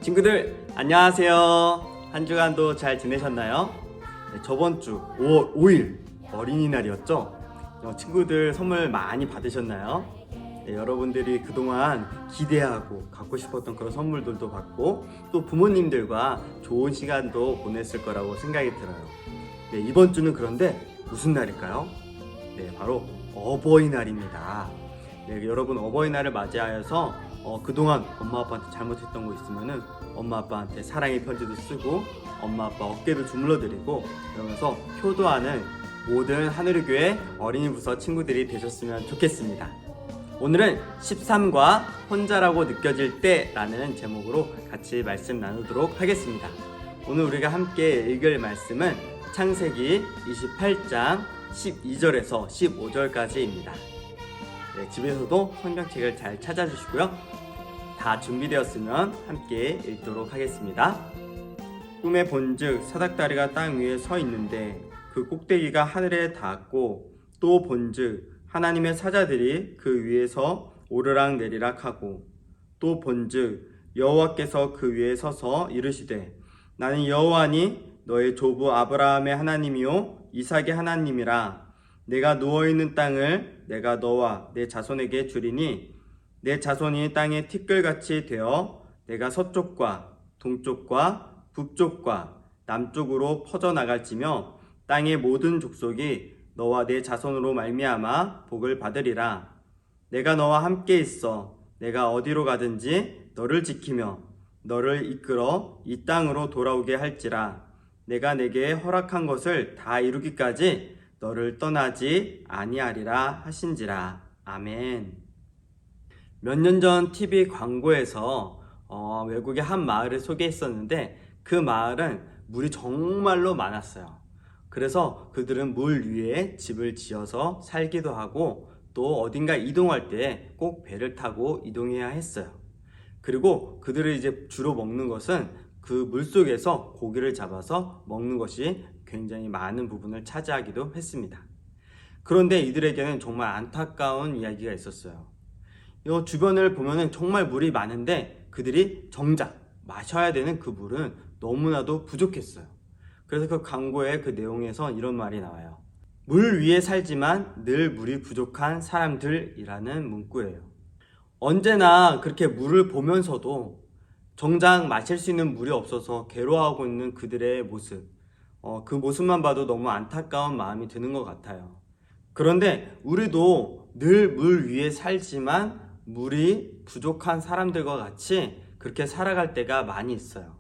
친구들 안녕하세요. 한 주간도 잘 지내셨나요? 네, 저번 주 5월 5일 어린이날이었죠? 친구들 선물 많이 받으셨나요? 네, 여러분들이 그동안 기대하고 갖고 싶었던 그런 선물들도 받고 또 부모님들과 좋은 시간도 보냈을 거라고 생각이 들어요. 네, 이번 주는 그런데 무슨 날일까요? 네, 바로 어버이날입니다. 네, 여러분 어버이날을 맞이하여서 그동안 엄마 아빠한테 잘못했던 거 있으면은 엄마 아빠한테 사랑의 편지도 쓰고 엄마 아빠 어깨도 주물러 드리고 그러면서 효도하는 모든 하늘교회 어린이 부서 친구들이 되셨으면 좋겠습니다. 오늘은 13과 혼자라고 느껴질 때라는 제목으로 같이 말씀 나누도록 하겠습니다. 오늘 우리가 함께 읽을 말씀은 창세기 28장 12절에서 15절까지입니다. 네, 집에서도 성경책을 잘 찾아주시고요. 다 준비되었으면 함께 읽도록 하겠습니다. 꿈에 본즉 사닥다리가 땅 위에 서 있는데 그 꼭대기가 하늘에 닿았고 또 본즉 하나님의 사자들이 그 위에서 오르락 내리락 하고 또 본즉 여호와께서 그 위에 서서 이르시되 나는 여호와니 너의 조부 아브라함의 하나님이요 이삭의 하나님이라. 내가 누워있는 땅을 내가 너와 내 자손에게 주리니 내 자손이 땅의 티끌같이 되어 내가 서쪽과 동쪽과 북쪽과 남쪽으로 퍼져나갈지며 땅의 모든 족속이 너와 내 자손으로 말미암아 복을 받으리라. 내가 너와 함께 있어 내가 어디로 가든지 너를 지키며 너를 이끌어 이 땅으로 돌아오게 할지라. 내가 내게 허락한 것을 다 이루기까지 너를 떠나지 아니하리라 하신지라. 아멘. 몇 년 전 TV 광고에서 외국의 한 마을을 소개했었는데 그 마을은 물이 정말로 많았어요. 그래서 그들은 물 위에 집을 지어서 살기도 하고 또 어딘가 이동할 때 꼭 배를 타고 이동해야 했어요. 그리고 그들이 이제 주로 먹는 것은 그 물속에서 고기를 잡아서 먹는 것이 굉장히 많은 부분을 차지하기도 했습니다. 그런데 이들에게는 정말 안타까운 이야기가 있었어요. 이 주변을 보면은 정말 물이 많은데 그들이 정작 마셔야 되는 그 물은 너무나도 부족했어요. 그래서 그 광고의 그 내용에서 이런 말이 나와요. 물 위에 살지만 늘 물이 부족한 사람들이라는 문구예요. 언제나 그렇게 물을 보면서도 정작 마실 수 있는 물이 없어서 괴로워하고 있는 그들의 모습, 그 모습만 봐도 너무 안타까운 마음이 드는 것 같아요. 그런데 우리도 늘 물 위에 살지만 물이 부족한 사람들과 같이 그렇게 살아갈 때가 많이 있어요.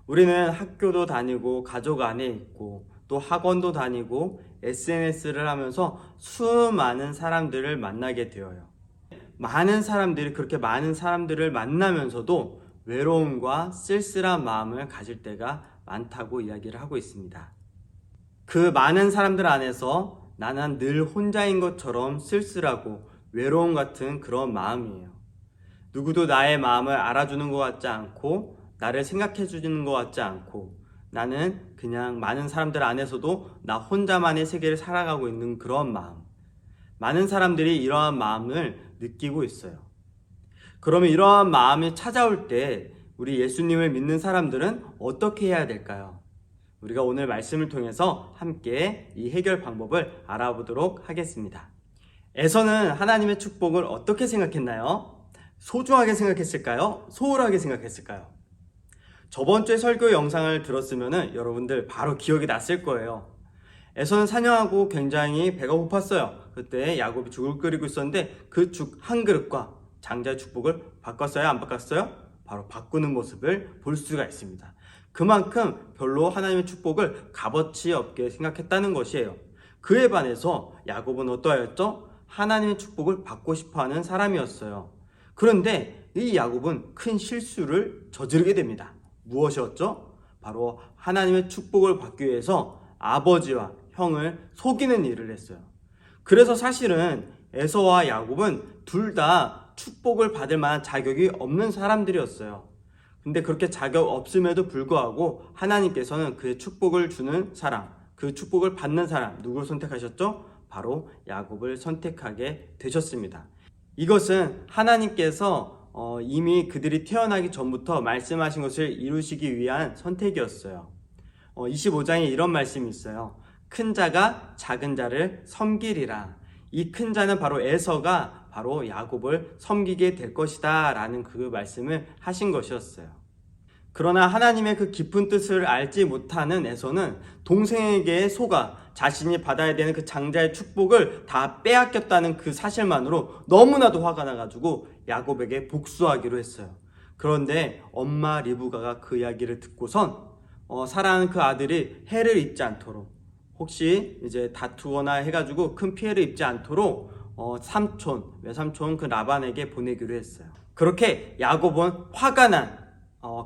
우리는 학교도 다니고 가족 안에 있고 또 학원도 다니고 SNS를 하면서 수많은 사람들을 만나게 되어요. 많은 사람들이 그렇게 많은 사람들을 만나면서도 외로움과 쓸쓸한 마음을 가질 때가 많다고 이야기를 하고 있습니다. 그 많은 사람들 안에서 나는 늘 혼자인 것처럼 쓸쓸하고 외로움 같은 그런 마음이에요. 누구도 나의 마음을 알아주는 것 같지 않고 나를 생각해 주는 것 같지 않고 나는 그냥 많은 사람들 안에서도 나 혼자만의 세계를 살아가고 있는 그런 마음. 많은 사람들이 이러한 마음을 느끼고 있어요. 그러면 이러한 마음이 찾아올 때 우리 예수님을 믿는 사람들은 어떻게 해야 될까요? 우리가 오늘 말씀을 통해서 함께 이 해결 방법을 알아보도록 하겠습니다. 에서는 하나님의 축복을 어떻게 생각했나요? 소중하게 생각했을까요? 소홀하게 생각했을까요? 저번 주에 설교 영상을 들었으면 여러분들 바로 기억이 났을 거예요. 에서는 사냥하고 굉장히 배가 고팠어요. 그때 야곱이 죽을 끓이고 있었는데 그 죽 한 그릇과 장자의 축복을 바꿨어요? 안 바꿨어요? 바로 바꾸는 모습을 볼 수가 있습니다. 그만큼 별로 하나님의 축복을 값어치 없게 생각했다는 것이에요. 그에 반해서 야곱은 어떠하였죠? 하나님의 축복을 받고 싶어하는 사람이었어요. 그런데 이 야곱은 큰 실수를 저지르게 됩니다. 무엇이었죠? 바로 하나님의 축복을 받기 위해서 아버지와 형을 속이는 일을 했어요. 그래서 사실은 에서와 야곱은 둘 다 축복을 받을 만한 자격이 없는 사람들이었어요. 근데 그렇게 자격 없음에도 불구하고 하나님께서는 그의 축복을 주는 사람, 그 축복을 받는 사람, 누구를 선택하셨죠? 바로 야곱을 선택하게 되셨습니다. 이것은 하나님께서 이미 그들이 태어나기 전부터 말씀하신 것을 이루시기 위한 선택이었어요. 25장에 이런 말씀이 있어요. 큰 자가 작은 자를 섬기리라. 이 큰 자는 바로 에서가 바로 야곱을 섬기게 될 것이다 라는 그 말씀을 하신 것이었어요. 그러나 하나님의 그 깊은 뜻을 알지 못하는 에서는 동생에게 속아 자신이 받아야 되는 그 장자의 축복을 다 빼앗겼다는 그 사실만으로 너무나도 화가 나가지고 야곱에게 복수하기로 했어요. 그런데 엄마 리브가가 그 이야기를 듣고선 사랑하는 그 아들이 해를 입지 않도록, 혹시 이제 다투거나 해가지고 큰 피해를 입지 않도록 외삼촌 그 라반에게 보내기로 했어요. 그렇게 야곱은 화가 난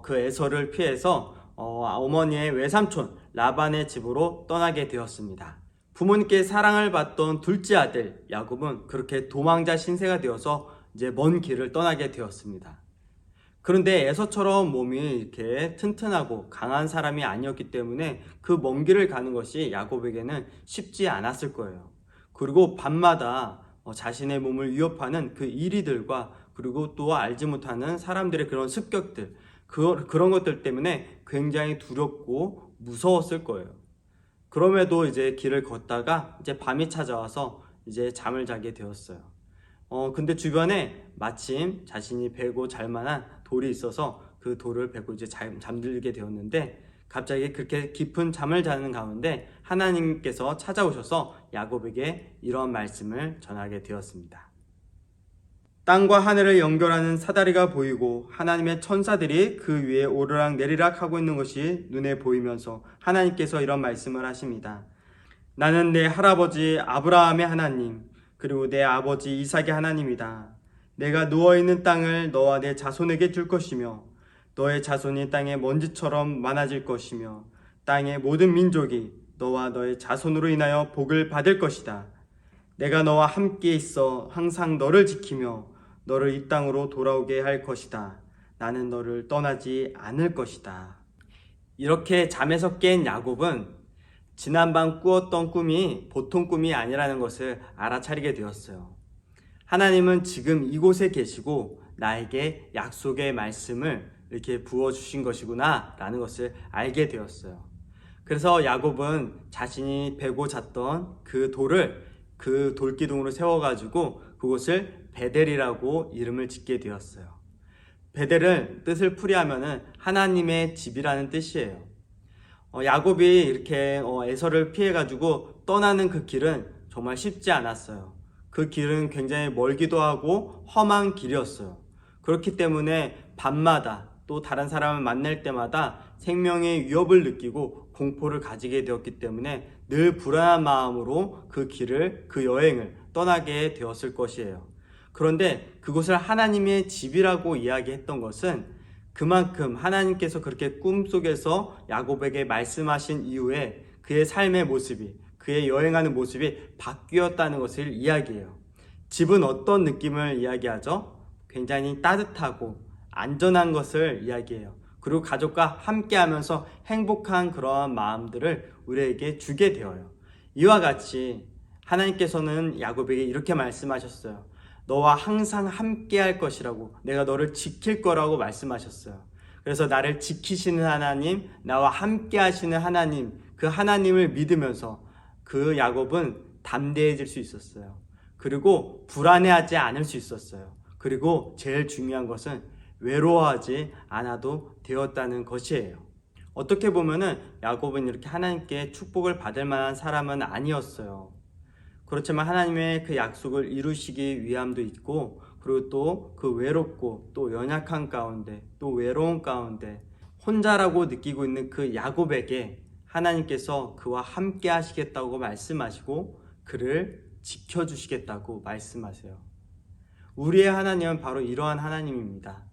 그 에서를 피해서 어머니의 외삼촌 라반의 집으로 떠나게 되었습니다. 부모님께 사랑을 받던 둘째 아들 야곱은 그렇게 도망자 신세가 되어서 이제 먼 길을 떠나게 되었습니다. 그런데 에서처럼 몸이 이렇게 튼튼하고 강한 사람이 아니었기 때문에 그 먼 길을 가는 것이 야곱에게는 쉽지 않았을 거예요. 그리고 밤마다 자신의 몸을 위협하는 그 이리들과 그리고 또 알지 못하는 사람들의 그런 습격들, 그런 것들 때문에 굉장히 두렵고 무서웠을 거예요. 그럼에도 이제 길을 걷다가 이제 밤이 찾아와서 이제 잠을 자게 되었어요. 근데 주변에 마침 자신이 베고 잘 만한 돌이 있어서 그 돌을 베고 이제 잠들게 되었는데, 갑자기 그렇게 깊은 잠을 자는 가운데 하나님께서 찾아오셔서 야곱에게 이런 말씀을 전하게 되었습니다. 땅과 하늘을 연결하는 사다리가 보이고 하나님의 천사들이 그 위에 오르락 내리락 하고 있는 것이 눈에 보이면서 하나님께서 이런 말씀을 하십니다. 나는 내 할아버지 아브라함의 하나님, 그리고 내 아버지 이삭의 하나님이다. 내가 누워있는 땅을 너와 내 자손에게 줄 것이며 너의 자손이 땅의 먼지처럼 많아질 것이며 땅의 모든 민족이 너와 너의 자손으로 인하여 복을 받을 것이다. 내가 너와 함께 있어 항상 너를 지키며 너를 이 땅으로 돌아오게 할 것이다. 나는 너를 떠나지 않을 것이다. 이렇게 잠에서 깬 야곱은 지난밤 꾸었던 꿈이 보통 꿈이 아니라는 것을 알아차리게 되었어요. 하나님은 지금 이곳에 계시고 나에게 약속의 말씀을 이렇게 부어주신 것이구나 라는 것을 알게 되었어요. 그래서 야곱은 자신이 베고 잤던 그 돌을 그 돌기둥으로 세워가지고 그곳을 베델이라고 이름을 짓게 되었어요. 베델은 뜻을 풀이하면 하나님의 집이라는 뜻이에요. 야곱이 이렇게 에서를 피해가지고 떠나는 그 길은 정말 쉽지 않았어요. 그 길은 굉장히 멀기도 하고 험한 길이었어요. 그렇기 때문에 밤마다 또 다른 사람을 만날 때마다 생명의 위협을 느끼고 공포를 가지게 되었기 때문에 늘 불안한 마음으로 그 여행을 떠나게 되었을 것이에요. 그런데 그곳을 하나님의 집이라고 이야기했던 것은 그만큼 하나님께서 그렇게 꿈속에서 야곱에게 말씀하신 이후에 그의 삶의 모습이, 그의 여행하는 모습이 바뀌었다는 것을 이야기해요. 집은 어떤 느낌을 이야기하죠? 굉장히 따뜻하고 안전한 것을 이야기해요. 그리고 가족과 함께 하면서 행복한 그러한 마음들을 우리에게 주게 되어요. 이와 같이 하나님께서는 야곱에게 이렇게 말씀하셨어요. 너와 항상 함께 할 것이라고, 내가 너를 지킬 거라고 말씀하셨어요. 그래서 나를 지키시는 하나님, 나와 함께 하시는 하나님, 그 하나님을 믿으면서 그 야곱은 담대해질 수 있었어요. 그리고 불안해하지 않을 수 있었어요. 그리고 제일 중요한 것은 외로워하지 않아도 되었다는 것이에요. 어떻게 보면은 야곱은 이렇게 하나님께 축복을 받을 만한 사람은 아니었어요. 그렇지만 하나님의 그 약속을 이루시기 위함도 있고, 그리고 또 그 외롭고 또 연약한 가운데, 또 외로운 가운데 혼자라고 느끼고 있는 그 야곱에게 하나님께서 그와 함께 하시겠다고 말씀하시고 그를 지켜주시겠다고 말씀하세요. 우리의 하나님은 바로 이러한 하나님입니다.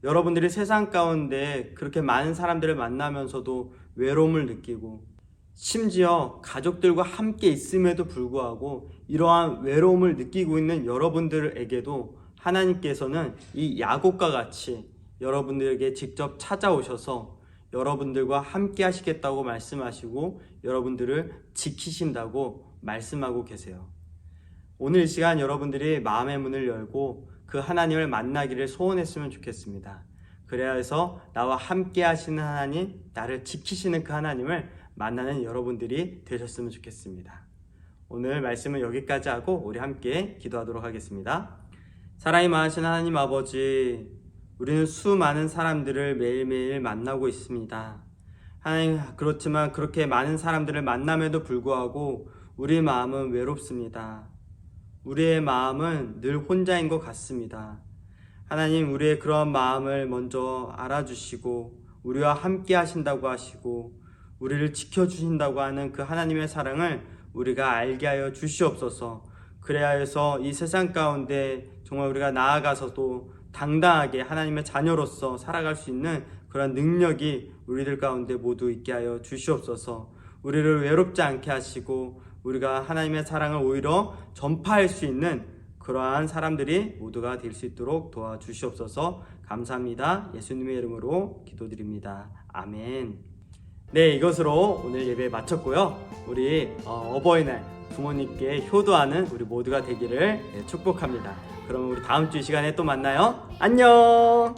여러분들이 세상 가운데 그렇게 많은 사람들을 만나면서도 외로움을 느끼고, 심지어 가족들과 함께 있음에도 불구하고 이러한 외로움을 느끼고 있는 여러분들에게도 하나님께서는 이 야곱과 같이 여러분들에게 직접 찾아오셔서 여러분들과 함께 하시겠다고 말씀하시고 여러분들을 지키신다고 말씀하고 계세요. 오늘 이 시간 여러분들이 마음의 문을 열고 그 하나님을 만나기를 소원했으면 좋겠습니다. 그래야 해서 나와 함께 하시는 하나님, 나를 지키시는 그 하나님을 만나는 여러분들이 되셨으면 좋겠습니다. 오늘 말씀은 여기까지 하고 우리 함께 기도하도록 하겠습니다. 사랑이 많으신 하나님 아버지, 우리는 수많은 사람들을 매일매일 만나고 있습니다. 하나님, 그렇지만 그렇게 많은 사람들을 만남에도 불구하고 우리 마음은 외롭습니다. 우리의 마음은 늘 혼자인 것 같습니다. 하나님, 우리의 그런 마음을 먼저 알아주시고 우리와 함께 하신다고 하시고 우리를 지켜주신다고 하는 그 하나님의 사랑을 우리가 알게 하여 주시옵소서. 그래야 해서 이 세상 가운데 정말 우리가 나아가서도 당당하게 하나님의 자녀로서 살아갈 수 있는 그런 능력이 우리들 가운데 모두 있게 하여 주시옵소서. 우리를 외롭지 않게 하시고 우리가 하나님의 사랑을 오히려 전파할 수 있는 그러한 사람들이 모두가 될 수 있도록 도와주시옵소서. 감사합니다. 예수님의 이름으로 기도드립니다. 아멘. 네, 이것으로 오늘 예배 마쳤고요. 우리 어버이날 부모님께 효도하는 우리 모두가 되기를 축복합니다. 그럼 우리 다음 주 이 시간에 또 만나요. 안녕.